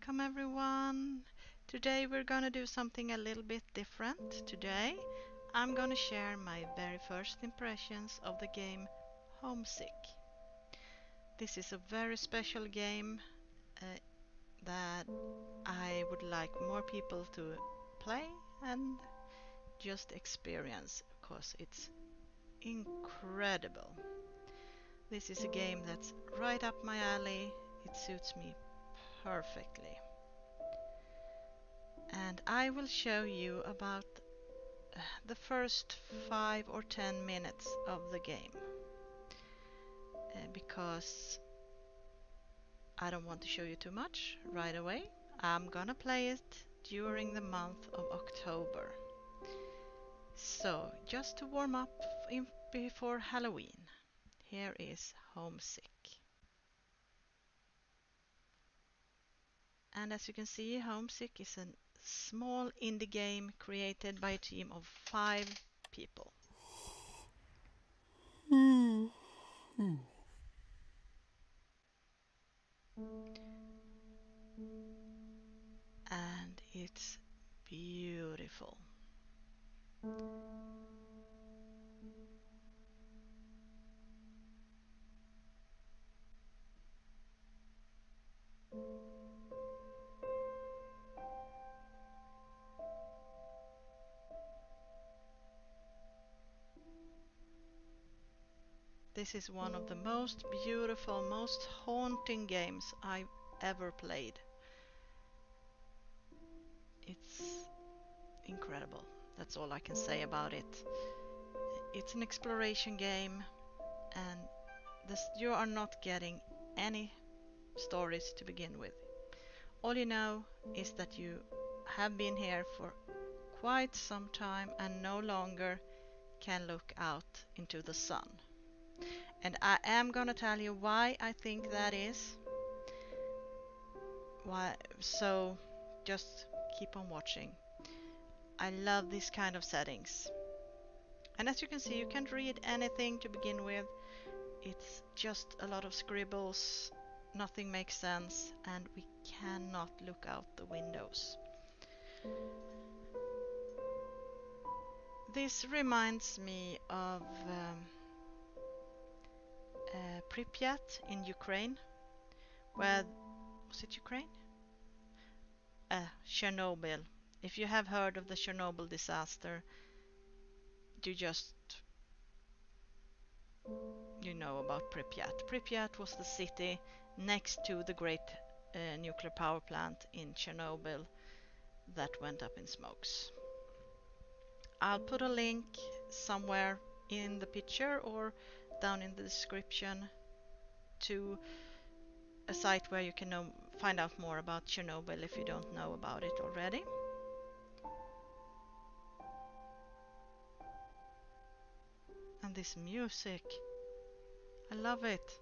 welcome everyone. Today we're gonna do something a little bit different. Today I'm gonna share my very first impressions of the game Homesick. This is a very special game that I would like more people to play and just experience because it's incredible. This is a game that's right up my alley. It suits me perfectly. And I will show you about the first 5 or 10 minutes of the game because I don't want to show you too much right away. I'm gonna play it during the month of October. So just to warm up before Halloween, here is Homesick. And as you can see, Homesick is a small indie game created by a team of 5 people. And it's beautiful. This is one of the most beautiful, most haunting games I've ever played. It's incredible. That's all I can say about it. It's an exploration game and you are not getting any stories to begin with. All you know is that you have been here for quite some time and no longer can look out into the sun. And I am gonna tell you why I think that is. So just keep on watching. I love this kind of settings. And as you can see, you can't read anything to begin with. It's just a lot of scribbles, nothing makes sense, and we cannot look out the windows. This reminds me of Pripyat in Ukraine. Was it Ukraine? Chernobyl. If you have heard of the Chernobyl disaster, you know about Pripyat. Pripyat was the city next to the great nuclear power plant in Chernobyl that went up in smokes. I'll put a link somewhere in the picture or down in the description to a site where you can find out more about Chernobyl if you don't know about it already. And this music, I love it.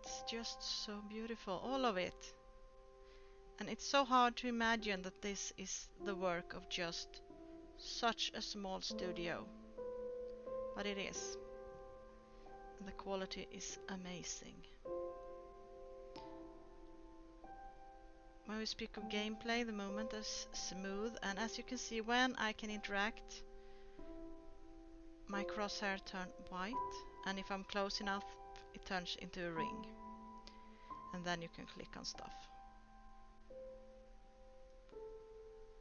It's just so beautiful, all of it. And it's so hard to imagine that this is the work of just such a small studio. But it is. And the quality is amazing. When we speak of gameplay, the movement is smooth, and as you can see, when I can interact, my crosshair turn white, and if I'm close enough, it turns into a ring. And then you can click on stuff.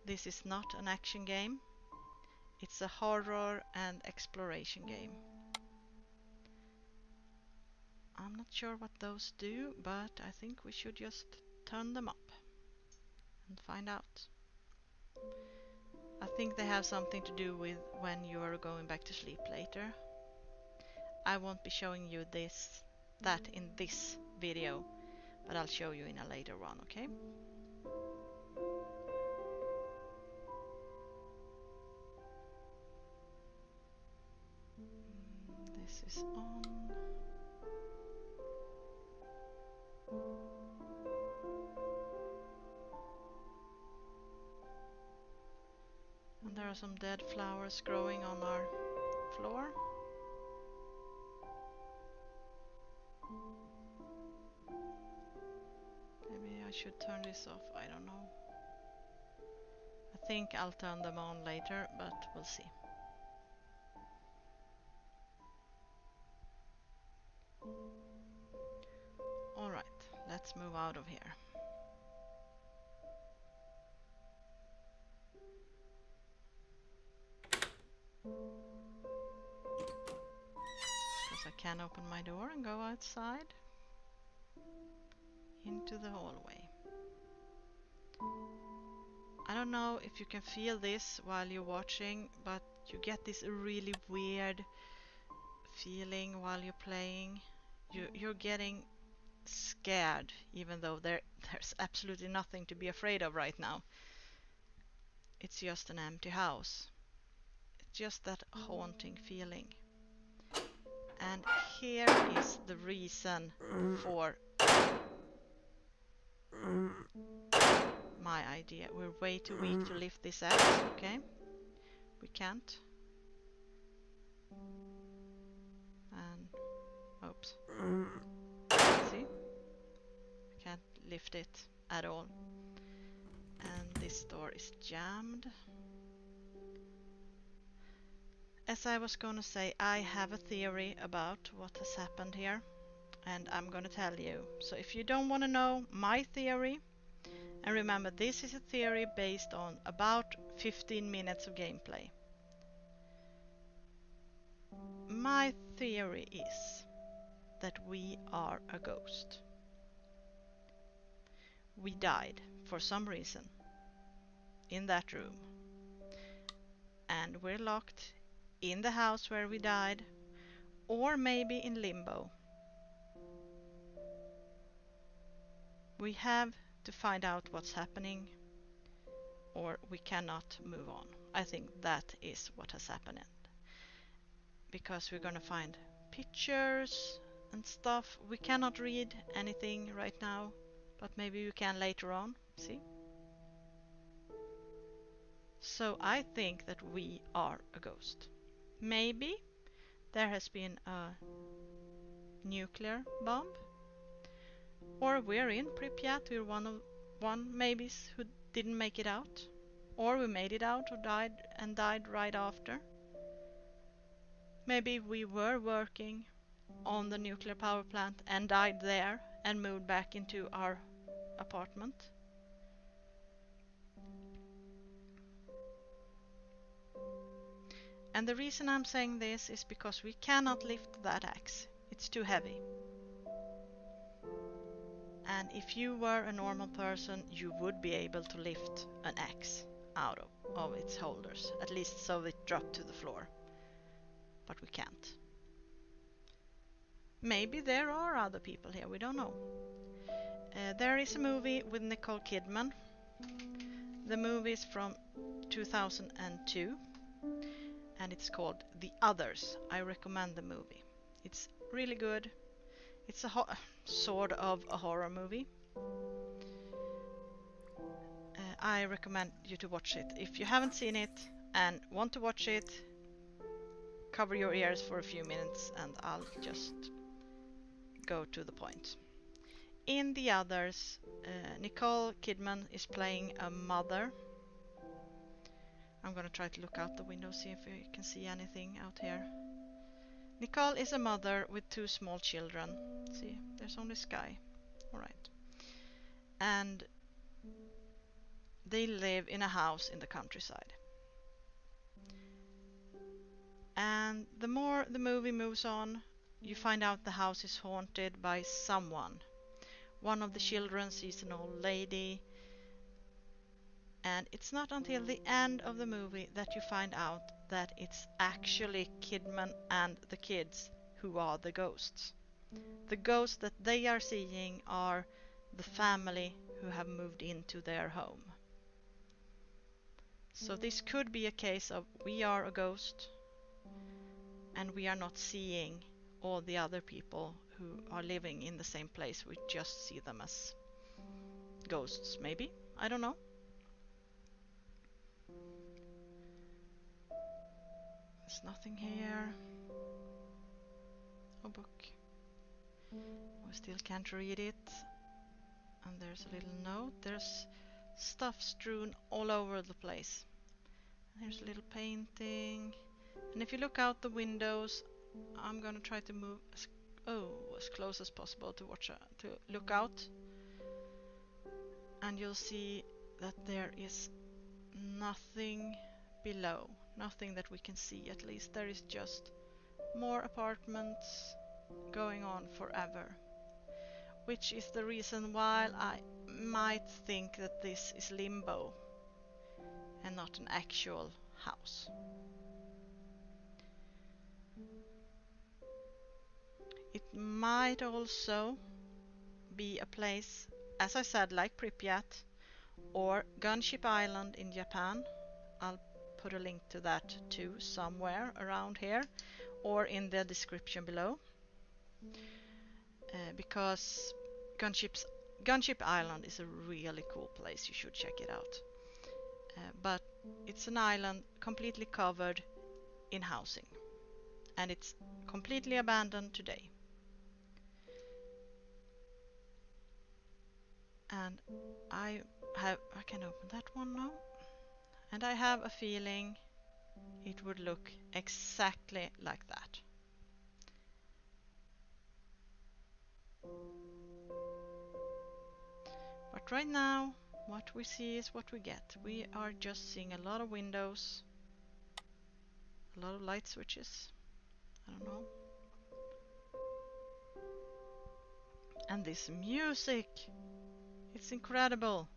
This is not an action game. It's a horror and exploration game. I'm not sure what those do, but I think we should just turn them up and find out. I think they have something to do with when you are going back to sleep later. I won't be showing you that in this video, but I'll show you in a later one, okay? This is on. And there are some dead flowers growing on our floor. should turn this off. I don't know. I think I'll turn them on later, but we'll see. Alright, let's move out of here. Because I can open my door and go outside into the hallway. I don't know if you can feel this while you're watching, but you get this really weird feeling while you're playing. You're getting scared, even though there's absolutely nothing to be afraid of right now. It's just an empty house. It's just that haunting feeling. And here is the reason for my idea. We're way too weak to lift this axe, okay? We can't. And oops. See? I can't lift it at all. And this door is jammed. As I was gonna say, I have a theory about what has happened here, and I'm gonna tell you. So if you don't want to know my theory, and remember this is a theory based on about 15 minutes of gameplay. My theory is that we are a ghost. We died for some reason in that room, and we're locked in the house where we died, or maybe in limbo. We have to find out what's happening, or we cannot move on. I think that is what has happened, because we're gonna find pictures and stuff. We cannot read anything right now, but maybe we can later on. See? So I think that we are a ghost. Maybe there has been a nuclear bomb, or we're in Pripyat. We're one maybes who didn't make it out, or we made it out or died right after. Maybe we were working on the nuclear power plant and died there and moved back into our apartment. And the reason I'm saying this is because we cannot lift that axe. It's too heavy. And if you were a normal person, you would be able to lift an axe out of its holders, at least so it dropped to the floor. But we can't. Maybe there are other people here, we don't know. There is a movie with Nicole Kidman. The movie is from 2002, and it's called The Others. I recommend the movie. It's really good. It's a sort of a horror movie. I recommend you to watch it. If you haven't seen it and want to watch it, cover your ears for a few minutes and I'll just go to the point. In The Others, Nicole Kidman is playing a mother. I'm gonna try to look out the window, see if you can see anything out here. Nicole is a mother with two small children. See, there's only sky. Alright. And they live in a house in the countryside. And the more the movie moves on, you find out the house is haunted by someone. One of the children sees an old lady, and it's not until the end of the movie that you find out that it's actually Kidman and the kids who are the ghosts. The ghosts that they are seeing are the family who have moved into their home. So this could be a case of we are a ghost and we are not seeing all the other people who are living in the same place. We just see them as ghosts, maybe? I don't know. There's nothing here. A book. We still can't read it. And there's a little note. There's stuff strewn all over the place. There's a little painting. And if you look out the windows, I'm gonna try to move as close as possible to look out. And you'll see that there is nothing below. Nothing that we can see, at least. There is just more apartments going on forever. Which is the reason why I might think that this is limbo and not an actual house. It might also be a place, as I said, like Pripyat or Gunship Island in Japan. I'll put a link to that too somewhere around here or in the description below. Because Gunship Island is a really cool place. You should check it out. But it's an island completely covered in housing, and it's completely abandoned today. And I can open that one now, and I have a feeling it would look exactly like that. But right now, what we see is what we get. We are just seeing a lot of windows, a lot of light switches. I don't know. And this music, it's incredible.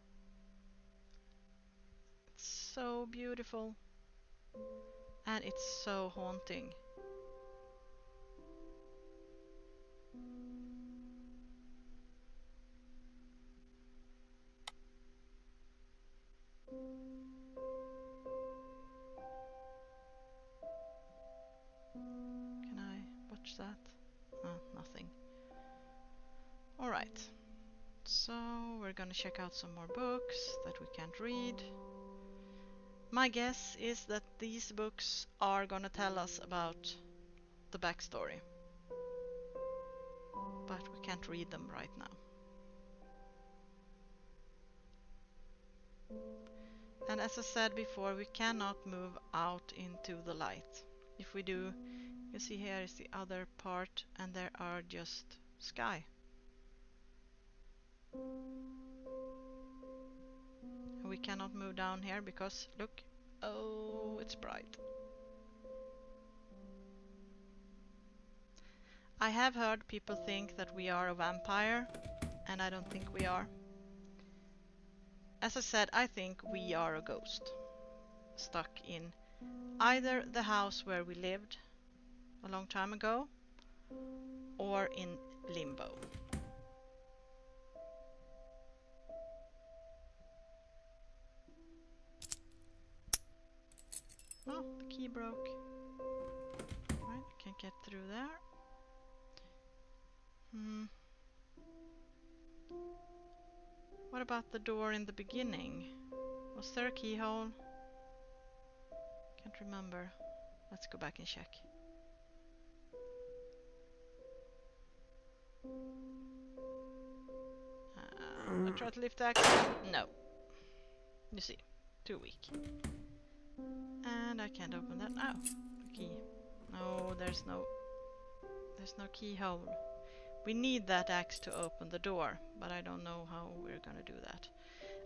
It's so beautiful. And it's so haunting. Can I watch that? Nothing. Alright. So we're gonna check out some more books that we can't read. My guess is that these books are gonna tell us about the backstory. But we can't read them right now. And as I said before, we cannot move out into the light. If we do, you see here is the other part, and there are just sky. And we cannot move down here because, look, oh, it's bright. I have heard people think that we are a vampire, and I don't think we are. As I said, I think we are a ghost, stuck in either the house where we lived a long time ago, or in limbo. Oh, the key broke. Right, can't get through there. What about the door in the beginning? Was there a keyhole? Can't remember. Let's go back and check. I try to lift the axe. No. You see, too weak. And I can't open that. Oh, the key. No, there's no keyhole. We need that axe to open the door, but I don't know how we're gonna do that.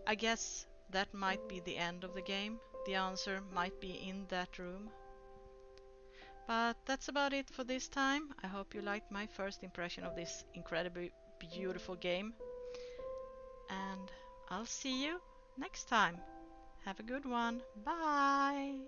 I guess that might be the end of the game. The answer might be in that room. But that's about it for this time. I hope you liked my first impression of this incredibly beautiful game. And I'll see you next time. Have a good one. Bye!